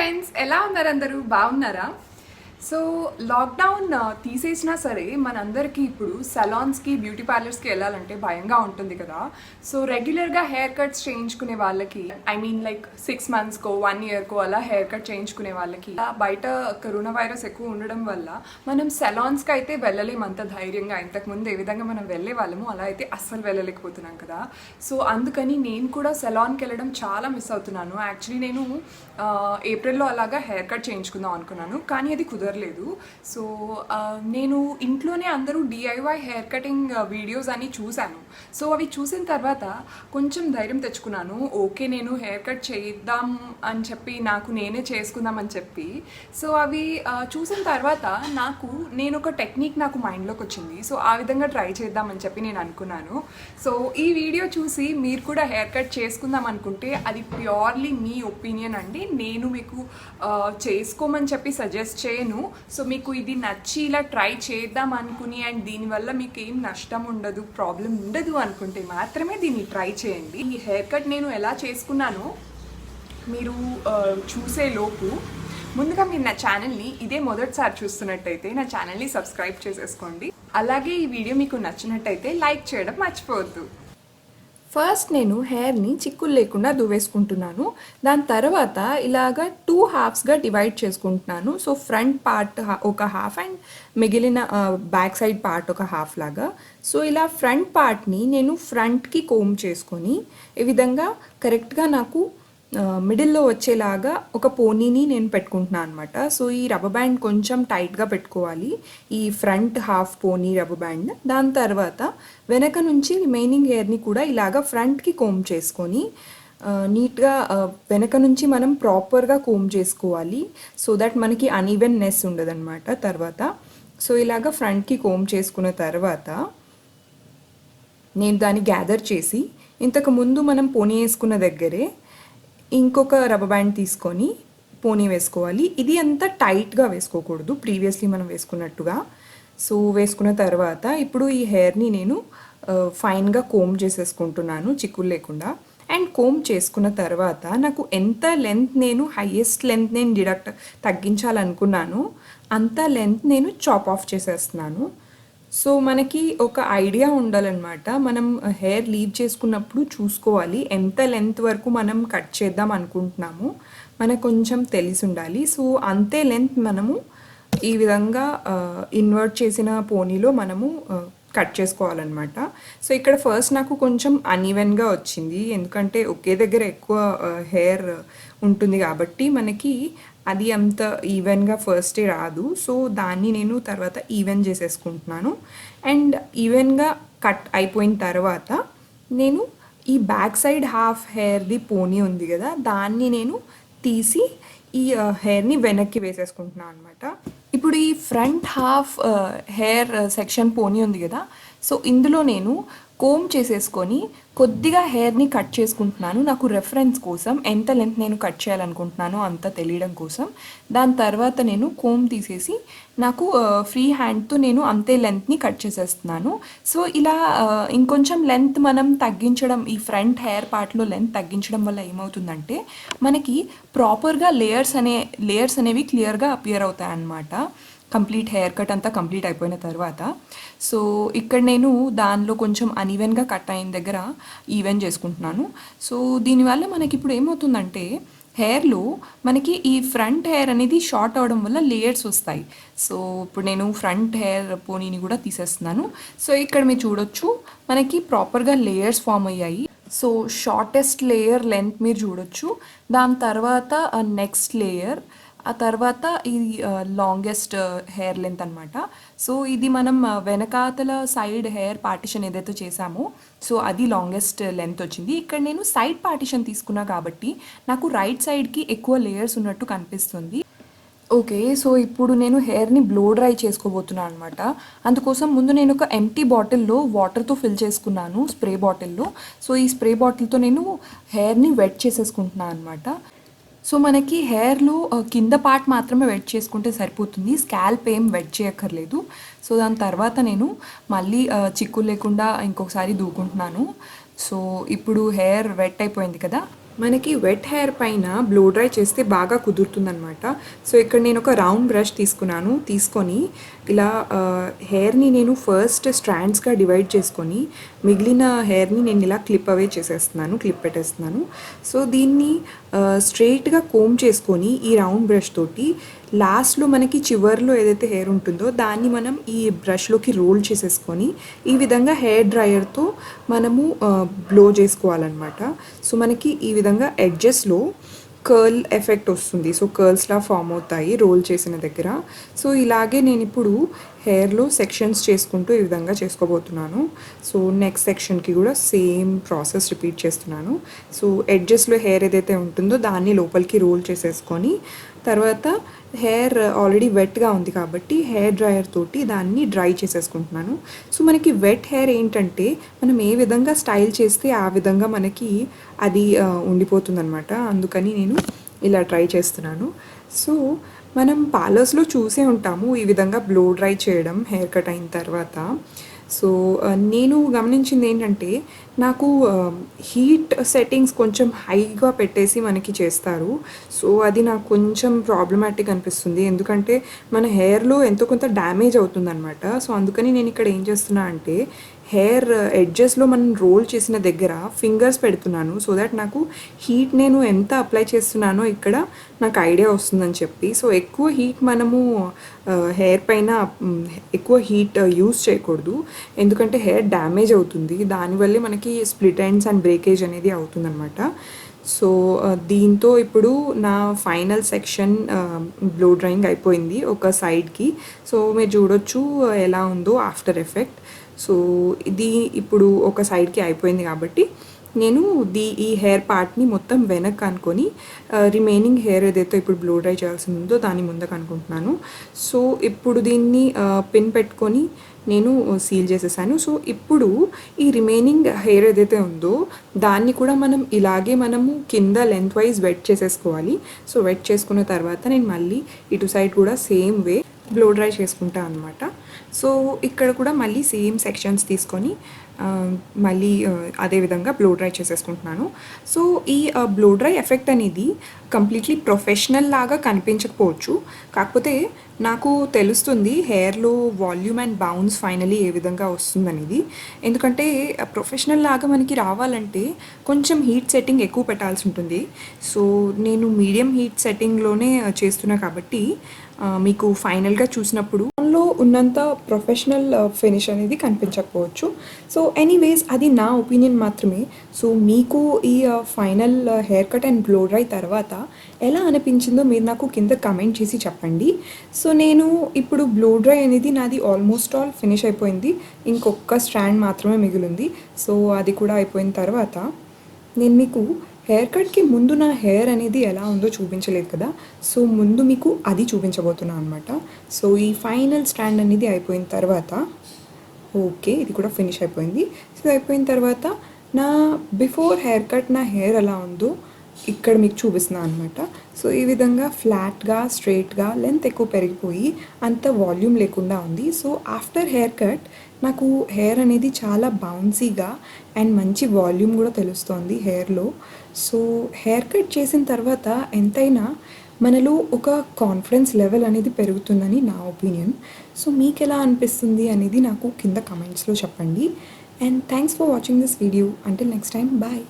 Friends, ఎలా ఉన్నారు? అందరూ బాగున్నారా? సో లాక్డౌన్ తీసేసినా సరే మనందరికీ ఇప్పుడు సలాన్స్కి బ్యూటీ పార్లర్స్కి వెళ్ళాలంటే భయంగా ఉంటుంది కదా. సో రెగ్యులర్గా హెయిర్ కట్స్ చేయించుకునే వాళ్ళకి, ఐ మీన్ లైక్ 6 monthsకో 1 yearకో అలా హెయిర్ కట్ చేయించుకునే వాళ్ళకి బయట కరోనా వైరస్ ఎక్కువ ఉండడం వల్ల మనం సలాన్స్కి అయితే వెళ్ళలేము అంత ధైర్యంగా. ఇంతకుముందు ఏ విధంగా మనం వెళ్ళే వాళ్ళము అలా అయితే అస్సలు వెళ్ళలేకపోతున్నాం కదా. సో అందుకని నేను కూడా సలాన్కి వెళ్ళడం చాలా మిస్ అవుతున్నాను. యాక్చువల్లీ నేను ఏప్రిల్లో అలాగా హెయిర్ కట్ చేయించుకుందాం అనుకున్నాను, కానీ అది కుదరలేదు. సో నేను ఇంట్లోనే అందరూ డిఐవై హెయిర్ కటింగ్ వీడియోస్ అని చూశాను. సో అవి చూసిన తర్వాత కొంచెం ధైర్యం తెచ్చుకున్నాను. ఓకే, నేను హెయిర్ కట్ చేద్దాం అని చెప్పి, నాకు నేనే చేసుకుందాం అని చెప్పి. సో అవి చూసిన తర్వాత నేను ఒక టెక్నిక్ నాకు మైండ్లోకి వచ్చింది. సో ఆ విధంగా ట్రై చేద్దామని చెప్పి నేను అనుకున్నాను. సో ఈ వీడియో చూసి మీరు కూడా హెయిర్ కట్ చేసుకుందాం అనుకుంటే అది ప్యూర్లీ మీ ఒపీనియన్ అండి. నేను మీకు చేసుకోమని చెప్పి సజెస్ట్ చేయను. సో మీకు ఇది నచ్చి ఇలా ట్రై చేద్దాం అనుకుని అండ్ దీనివల్ల మీకు ఏం నష్టం ఉండదు, ప్రాబ్లం ఉండదు అనుకుంటే మాత్రమే దీన్ని ట్రై చేయండి. ఈ హెయిర్ కట్ నేను ఎలా చేసుకున్నానో మీరు చూసే లోపు ముందుగా మీరు నా ఛానల్ని ఇదే మొదటిసారి చూస్తున్నట్టయితే నా ఛానల్ని సబ్స్క్రైబ్ చేసేసుకోండి. అలాగే ఈ వీడియో మీకు నచ్చినట్టయితే లైక్ చేయడం మర్చిపోవద్దు. ఫస్ట్ నేను హెయిర్ని చిక్కులు లేకుండా దువ్వేసుకుంటున్నాను. దాని తర్వాత ఇలాగా 2 halfsగా డివైడ్ చేసుకుంటున్నాను. సో ఫ్రంట్ పార్ట్ ఒక హాఫ్ అండ్ మిగిలిన బ్యాక్ సైడ్ పార్ట్ ఒక హాఫ్ లాగా. సో ఇలా ఫ్రంట్ పార్ట్ని నేను ఫ్రంట్కి కోమ్ చేసుకొని ఈ విధంగా కరెక్ట్గా నాకు మిడిల్లో వచ్చేలాగా ఒక పోనీని నేను పెట్టుకుంటున్నాను అనమాట. సో ఈ రబ్బర్ బ్యాండ్ కొంచెం టైట్గా పెట్టుకోవాలి, ఈ ఫ్రంట్ హాఫ్ పోనీ రబ్బర్ బ్యాండ్. దాని తర్వాత వెనక నుంచి రిమైనింగ్ హెయిర్ని కూడా ఇలాగా ఫ్రంట్కి కోమ్ చేసుకొని నీట్గా వెనక నుంచి మనం ప్రాపర్గా కోమ్ చేసుకోవాలి. సో దట్ మనకి అన్ఈవెన్నెస్ ఉండదన్నమాట. తర్వాత సో ఇలాగా ఫ్రంట్కి కోమ్ చేసుకున్న తర్వాత నేను దాన్ని గ్యాదర్ చేసి ఇంతకు ముందు మనం పోనీ వేసుకున్న దగ్గరే ఇంకొక రబ్బర్ బ్యాండ్ తీసుకొని పోనీ వేసుకోవాలి. ఇది అంత టైట్గా వేసుకోకూడదు, ప్రీవియస్లీ మనం వేసుకున్నట్టుగా. సో వేసుకున్న తర్వాత ఇప్పుడు ఈ హెయిర్ని నేను ఫైన్గా కోమ్ చేసేసుకుంటున్నాను చిక్కులు లేకుండా. అండ్ కోమ్ చేసుకున్న తర్వాత నాకు ఎంత లెంత్, నేను హైయెస్ట్ లెంత్ నేను తగ్గించాలనుకున్నాను అంత లెంత్ నేను చాప్ ఆఫ్ చేసేస్తున్నాను. సో మనకి ఒక ఐడియా ఉండాలన్నమాట. మనం హెయిర్ లీవ్ చేసుకున్నప్పుడు చూసుకోవాలి ఎంత లెంత్ వరకు మనం కట్ చేద్దాం అనుకుంటున్నాము, మనకు కొంచెం తెలిసి ఉండాలి. సో అంతే లెంత్ మనము ఈ విధంగా ఇన్వర్ట్ చేసిన పోనీలో మనము కట్ చేసుకోవాలన్నమాట. సో ఇక్కడ ఫస్ట్ నాకు కొంచెం అన్ఈవెన్గా వచ్చింది, ఎందుకంటే ఒకే దగ్గర ఎక్కువ హెయిర్ ఉంటుంది కాబట్టి మనకి అది అంత ఈవెన్గా ఫస్టే రాదు. సో దాన్ని నేను తర్వాత ఈవెన్ చేసేసుకుంటున్నాను. అండ్ ఈవెన్గా కట్ అయిపోయిన తర్వాత నేను ఈ బ్యాక్ సైడ్ హాఫ్ హెయిర్ది పోనీ ఉంది కదా, దాన్ని నేను తీసి ఈ హెయిర్ని వెనక్కి వేసేసుకుంటున్నాను అనమాట. ఇప్పుడు ఈ ఫ్రంట్ హాఫ్ హెయిర్ సెక్షన్ పోనీ ఉంది కదా, సో ఇందులో నేను కోమ్ చేసేసుకొని కొద్దిగా హెయిర్ని కట్ చేసుకుంటున్నాను, నాకు రెఫరెన్స్ కోసం ఎంత లెంత్ నేను కట్ చేయాలనుకుంటున్నానో అంత తెలియడం కోసం. దాని తర్వాత నేను కోమ్ తీసేసి నాకు ఫ్రీ హ్యాండ్తో నేను అంతే లెంత్ని కట్ చేసేస్తున్నాను. సో ఇలా ఇంకొంచెం లెంత్ మనం తగ్గించడం, ఈ ఫ్రంట్ హెయిర్ పార్ట్లో లెంత్ తగ్గించడం వల్ల ఏమవుతుందంటే మనకి ప్రాపర్గా లేయర్స్ అనేవి క్లియర్గా అపియర్ అవుతాయి అన్నమాట. కంప్లీట్ హెయిర్ కట్ అంతా కంప్లీట్ అయిపోయిన తర్వాత సో ఇక్కడ నేను దానిలో కొంచెం అన్ఈవెన్గా కట్ అయిన దగ్గర ఈవెన్ చేసుకుంటున్నాను. సో దీనివల్ల మనకి ఇప్పుడు ఏమవుతుందంటే హెయిర్లో మనకి ఈ ఫ్రంట్ హెయిర్ అనేది షార్ట్ అవడం వల్ల లేయర్స్ వస్తాయి. సో ఇప్పుడు నేను ఫ్రంట్ హెయిర్ పోనీని కూడా తీసేస్తున్నాను. సో ఇక్కడ మీరు చూడొచ్చు మనకి ప్రాపర్గా లేయర్స్ ఫామ్ అయ్యాయి. సో షార్టెస్ట్ లేయర్ లెంత్ మీరు చూడొచ్చు, దాని తర్వాత నెక్స్ట్ లేయర్, ఆ తర్వాత ఇది లాంగెస్ట్ హెయిర్ లెంత్ అనమాట. సో ఇది మనం వెనకాతల సైడ్ హెయిర్ పార్టిషన్ ఏదైతే చేసామో సో అది లాంగెస్ట్ లెంత్ వచ్చింది. ఇక్కడ నేను సైడ్ పార్టిషన్ తీసుకున్నా కాబట్టి నాకు రైట్ సైడ్కి ఎక్కువ లేయర్స్ ఉన్నట్టు కనిపిస్తుంది. ఓకే, సో ఇప్పుడు నేను హెయిర్ని బ్లో డ్రై చేసుకోబోతున్నాను అనమాట. అందుకోసం ముందు నేను ఒక ఎంటీ బాటిల్లో వాటర్తో ఫిల్ చేసుకున్నాను, స్ప్రే బాటిల్లో. సో ఈ స్ప్రే బాటిల్తో నేను హెయిర్ని వెట్ చేసేసుకుంటున్నాను అనమాట. సో మనకి హెయిర్లో కింద పార్ట్ మాత్రమే వెట్ చేసుకుంటే సరిపోతుంది, స్కాల్ప్ ఏం వెట్ చేయక్కర్లేదు. సో దాని తర్వాత నేను మళ్ళీ చిక్కులు లేకుండా ఇంకొకసారి దూకుంటున్నాను. సో ఇప్పుడు హెయిర్ వెట్ అయిపోయింది కదా, మనకి వెట్ హెయిర్ పైన బ్లో డ్రై చేస్తే బాగా కుదురుతుందనమాట. సో ఇక్కడ నేను ఒక రౌండ్ బ్రష్ తీసుకొని ఇలా హెయిర్ని నేను ఫస్ట్ స్ట్రాండ్స్గా డివైడ్ చేసుకొని మిగిలిన హెయిర్ని నేను ఇలా క్లిప్ పెట్టేస్తున్నాను. సో దీన్ని స్ట్రెయిట్గా కోమ్ చేసుకొని ఈ రౌండ్ బ్రష్ తోటి లాస్ట్లో మనకి చివర్లో ఏదైతే హెయిర్ ఉంటుందో దాన్ని మనం ఈ బ్రష్లోకి రోల్ చేసేసుకొని ఈ విధంగా హెయిర్ డ్రయర్తో మనము బ్లో చేసుకోవాలన్నమాట. సో మనకి ఈ విధంగా ఎడ్జెస్లో కర్ల్ ఎఫెక్ట్ వస్తుంది. సో కర్ల్స్లా ఫామ్ అవుతాయి రోల్ చేసిన దగ్గర. సో ఇలాగే నేను ఇప్పుడు హెయిర్లో సెక్షన్స్ చేసుకుంటూ ఈ విధంగా చేసుకోబోతున్నాను. సో నెక్స్ట్ సెక్షన్కి కూడా సేమ్ ప్రాసెస్ రిపీట్ చేస్తున్నాను. సో ఎడ్జెస్లో హెయిర్ ఏదైతే ఉంటుందో దాన్ని లోపలికి రోల్ చేసేసుకొని తర్వాత హెయిర్ ఆల్రెడీ వెట్గా ఉంది కాబట్టి హెయిర్ డ్రయర్ తోటి దాన్ని డ్రై చేసేసుకుంటున్నాను. సో మనకి వెట్ హెయిర్ ఏంటంటే మనం ఏ విధంగా స్టైల్ చేస్తే ఆ విధంగా మనకి అది ఉండిపోతుందన్నమాట. అందుకని నేను ఇలా ట్రై చేస్తున్నాను. సో మనం పార్లర్స్లో చూసే ఉంటాము ఈ విధంగా బ్లో డ్రై చేయడం హెయిర్ కట్ అయిన తర్వాత. సో నేను గమనించింది ఏంటంటే నాకు హీట్ సెట్టింగ్స్ కొంచెం హైగా పెట్టేసి మనకి చేస్తారు. సో అది నాకు కొంచెం ప్రాబ్లమాటిక్ అనిపిస్తుంది. ఎందుకంటే మన హెయిర్లో ఎంతో కొంత డ్యామేజ్ అవుతుందన్నమాట. సో అందుకని నేను ఇక్కడ ఏం చేస్తున్నా అంటే హెయిర్ ఎడ్జెస్లో మనం రోల్ చేసిన దగ్గర ఫింగర్స్ పెడుతున్నాను. సో దట్ నాకు హీట్ నేను ఎంత అప్లై చేస్తున్నానో ఇక్కడ నాకు ఐడియా వస్తుందని చెప్పి. సో ఎక్కువ హీట్ మనము హెయిర్ పైన ఎక్కువ హీట్ యూస్ చేయకూడదు. ఎందుకంటే హెయిర్ డ్యామేజ్ అవుతుంది. దానివల్లే మనకి స్ప్లిట్ ఎండ్స్ అండ్ బ్రేకేజ్ అనేది అవుతుందన్నమాట. సో దీంతో ఇప్పుడు నా ఫైనల్ సెక్షన్ బ్లో డ్రైయింగ్ అయిపోయింది ఒక సైడ్కి. సో మీరు చూడొచ్చు ఎలా ఉందో ఆఫ్టర్ ఎఫెక్ట్. సో ఇది ఇప్పుడు ఒక సైడ్కి అయిపోయింది కాబట్టి నేను ఈ హెయిర్ పార్ట్ని మొత్తం వెనక్కి అనుకొని రిమైనింగ్ హెయిర్ ఏదైతే ఇప్పుడు బ్లో డ్రై చేయాల్సి ఉందో దాన్ని ముందుకు అనుకుంటున్నాను. సో ఇప్పుడు దీన్ని పిన్ పెట్టుకొని నేను సీల్ చేసేసాను. సో ఇప్పుడు ఈ రిమైనింగ్ హెయిర్ ఏదైతే ఉందో దాన్ని కూడా మనము కింద లెంత్ వైజ్ వెట్ చేసేసుకోవాలి. సో వెట్ చేసుకున్న తర్వాత నేను మళ్ళీ ఇటు సైడ్ కూడా సేమ్ వే బ్లో డ్రై చేసుకుంటా అనమాట. సో ఇక్కడ కూడా మళ్ళీ సేమ్ సెక్షన్స్ తీసుకొని మళ్ళీ అదేవిధంగా బ్లో డ్రై చేసేసుకుంటున్నాను. సో ఈ బ్లో డ్రై ఎఫెక్ట్ అనేది కంప్లీట్లీ ప్రొఫెషనల్ లాగా కనిపించకపోవచ్చు. కాకపోతే నాకు తెలుస్తుంది హెయిర్లో వాల్యూమ్ అండ్ బౌన్స్ ఫైనలీ ఏ విధంగా వస్తుందనేది. ఎందుకంటే ప్రొఫెషనల్ లాగా మనకి రావాలంటే కొంచెం హీట్ సెట్టింగ్ ఎక్కువ పెట్టాల్సి ఉంటుంది. సో నేను మీడియం హీట్ సెట్టింగ్లోనే చేస్తున్నా కాబట్టి మీకు ఫైనల్గా చూసినప్పుడు దానిలో ఉన్నంత ప్రొఫెషనల్ ఫినిష్ అనేది కనిపించకపోవచ్చు. సో ఎనీవేస్ అది నా ఒపీనియన్ మాత్రమే. సో మీకు ఈ final hair cut and blow dry తర్వాత ఎలా అనిపించిందో మీరు నాకు కింద కమెంట్ చేసి చెప్పండి. సో నేను ఇప్పుడు బ్లో డ్రై అనేది నాది ఆల్మోస్ట్ ఆల్ ఫినిష్ అయిపోయింది. ఇంకొక స్ట్రాండ్ మాత్రమే మిగిలింది. సో అది కూడా అయిపోయిన తర్వాత నేను మీకు హెయిర్ కట్కి ముందు నా హెయిర్ అనేది ఎలా ఉందో చూపించలేదు కదా. సో ముందు మీకు అది చూపించబోతున్నాను అనమాట. సో ఈ ఫైనల్ స్ట్రాండ్ అనేది అయిపోయిన తర్వాత ఓకే ఇది కూడా ఫినిష్ అయిపోయింది. సో అయిపోయిన తర్వాత నా బిఫోర్ హెయిర్ కట్ నా హెయిర్ ఎలా ఉందో ఇక్కడ మీకు చూపిస్తున్నాను అనమాట. సో ఈ విధంగా ఫ్లాట్గా స్ట్రైట్గా లెంత్ ఎక్కువ పెరిగిపోయి అంత వాల్యూమ్ లేకుండా ఉంది. సో ఆఫ్టర్ హెయిర్ కట్ నాకు హెయిర్ అనేది చాలా బౌన్సీగా అండ్ మంచి వాల్యూమ్ కూడా తెలుస్తోంది హెయిర్లో. సో హెయిర్ కట్ చేసిన తర్వాత ఎంతైనా మనలో ఒక కాన్ఫిడెన్స్ లెవెల్ అనేది పెరుగుతుందని నా ఒపీనియన్. సో మీకు ఎలా అనిపిస్తుంది అనేది నాకు కింద కమెంట్స్లో చెప్పండి. And thanks for watching this video. Until next time bye.